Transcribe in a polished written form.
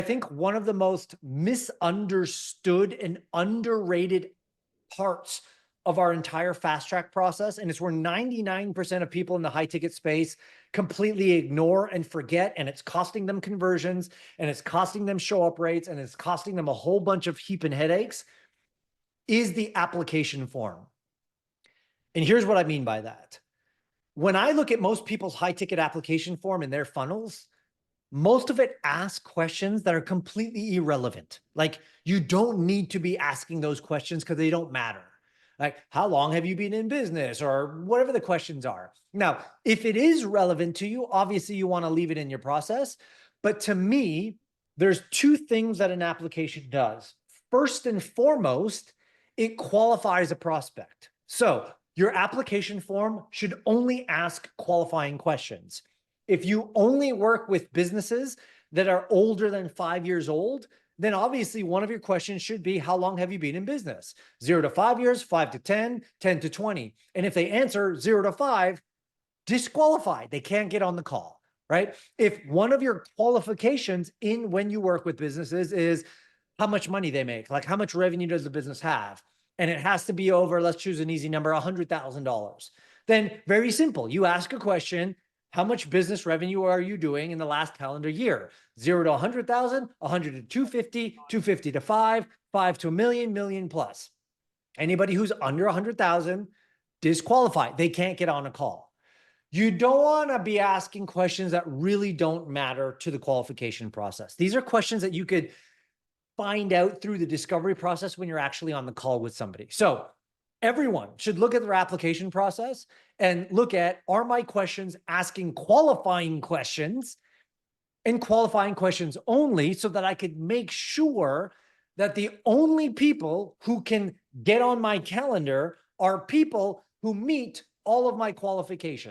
I think one of the most misunderstood and underrated parts of our entire fast track process, and it's where 99% of people in the high ticket space completely ignore and forget, and it's costing them conversions, and it's costing them show up rates, and it's costing them a whole bunch of heaping headaches, is the application form. And here's what I mean by that. When I look at most people's high ticket application form in their funnels, most of it asks questions that are completely irrelevant. Like, you don't need to be asking those questions because they don't matter. Like, how long have you been in business, or whatever the questions are. Now, if it is relevant to you, obviously you want to leave it in your process. But to me, there's two things that an application does. First and foremost, it qualifies a prospect. So your application form should only ask qualifying questions. If you only work with businesses that are older than 5 years old, then obviously one of your questions should be, how long have you been in business? 0 to 5 years, 5 to 10, 10 to 20. And if they answer 0 to 5, disqualified. They can't get on the call, right? If one of your qualifications in when you work with businesses is how much money they make, like how much revenue does the business have? And it has to be over, let's choose an easy number, $100,000. Then very simple. You ask a question, how much business revenue are you doing in the last calendar year? 0 to 100,000, 100 to 250, 250 to 5, 5 to a million, million plus. Anybody who's under 100,000, disqualified. They can't get on a call. You don't want to be asking questions that really don't matter to the qualification process. These are questions that you could find out through the discovery process when you're actually on the call with somebody. So everyone should look at their application process and look at, are my questions asking qualifying questions, and qualifying questions only, so that I could make sure that the only people who can get on my calendar are people who meet all of my qualifications.